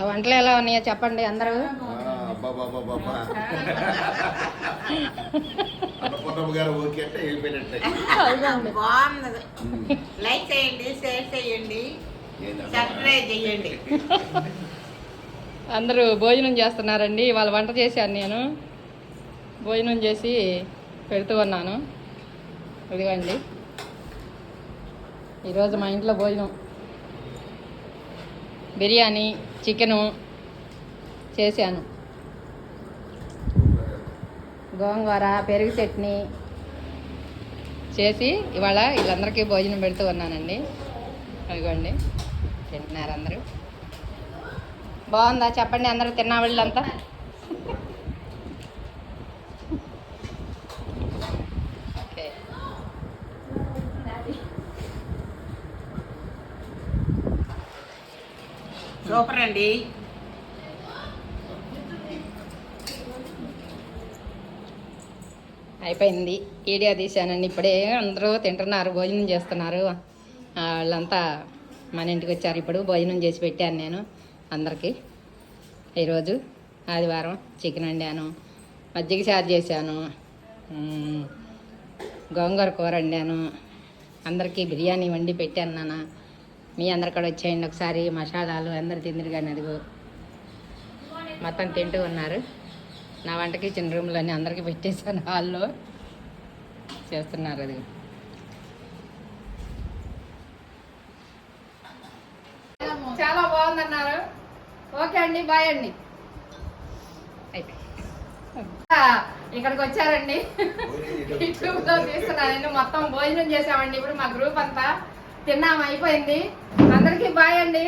వంటలు ఎలా ఉన్నాయో చెప్పండి అందరూ. లైక్ చేయండి, షేర్ చేయండి, సబ్స్క్రైబ్ చేయండి. అందరూ భోజనం చేస్తున్నారండి. ఇవాళ వంట చేశాను నేను. భోజనం చేసి పెడుతూ ఉన్నాను. ఇదిగోండి ఈరోజు మా ఇంట్లో భోజనం బిర్యానీ, చికెను చేశాను, గోంగూర, పెరుగు చట్నీ చేసి ఇవాళ వీళ్ళందరికీ భోజనం పెడుతూ ఉన్నానండి. అదిగోండి తింటున్నారు అందరూ. బాగుందా చెప్పండి అందరూ తిన్నా వాళ్ళంతా? ఓకే, సూపర్ అండి. అయిపోయింది. వీడియో తీశానండి ఇప్పుడే. అందరూ తింటున్నారు, భోజనం చేస్తున్నారు. వాళ్ళంతా మన ఇంటికి వచ్చారు. ఇప్పుడు భోజనం చేసి పెట్టాను నేను అందరికీ. ఈరోజు ఆదివారం చికెన్ వండాను, మజ్జిగ చారు చేశాను, గోంగూర కూర వండాను, అందరికీ బిర్యానీ వండి పెట్టాను. నాన్న మీ అందరు కూడా వచ్చేయండి ఒకసారి. మసాలాలు అందరు తిందిరు కానీ అదిగో మొత్తం తింటూ ఉన్నారు. నా వంటకి చిన్న రూమ్లోని అందరికీ పెట్టేశాను, హాల్లో చేస్తున్నారు. అది చాలా బాగుందన్నారు. ఓకే అండి, బాయ్ అండి. అయితే ఇక్కడికి వచ్చారండి, యూట్యూబ్లో తీస్తున్నాను. మొత్తం భోజనం చేసామండి. ఇప్పుడు మా గ్రూప్ అంతా తిన్నాము, అయిపోయింది. అందరికీ బాయ్ అండి.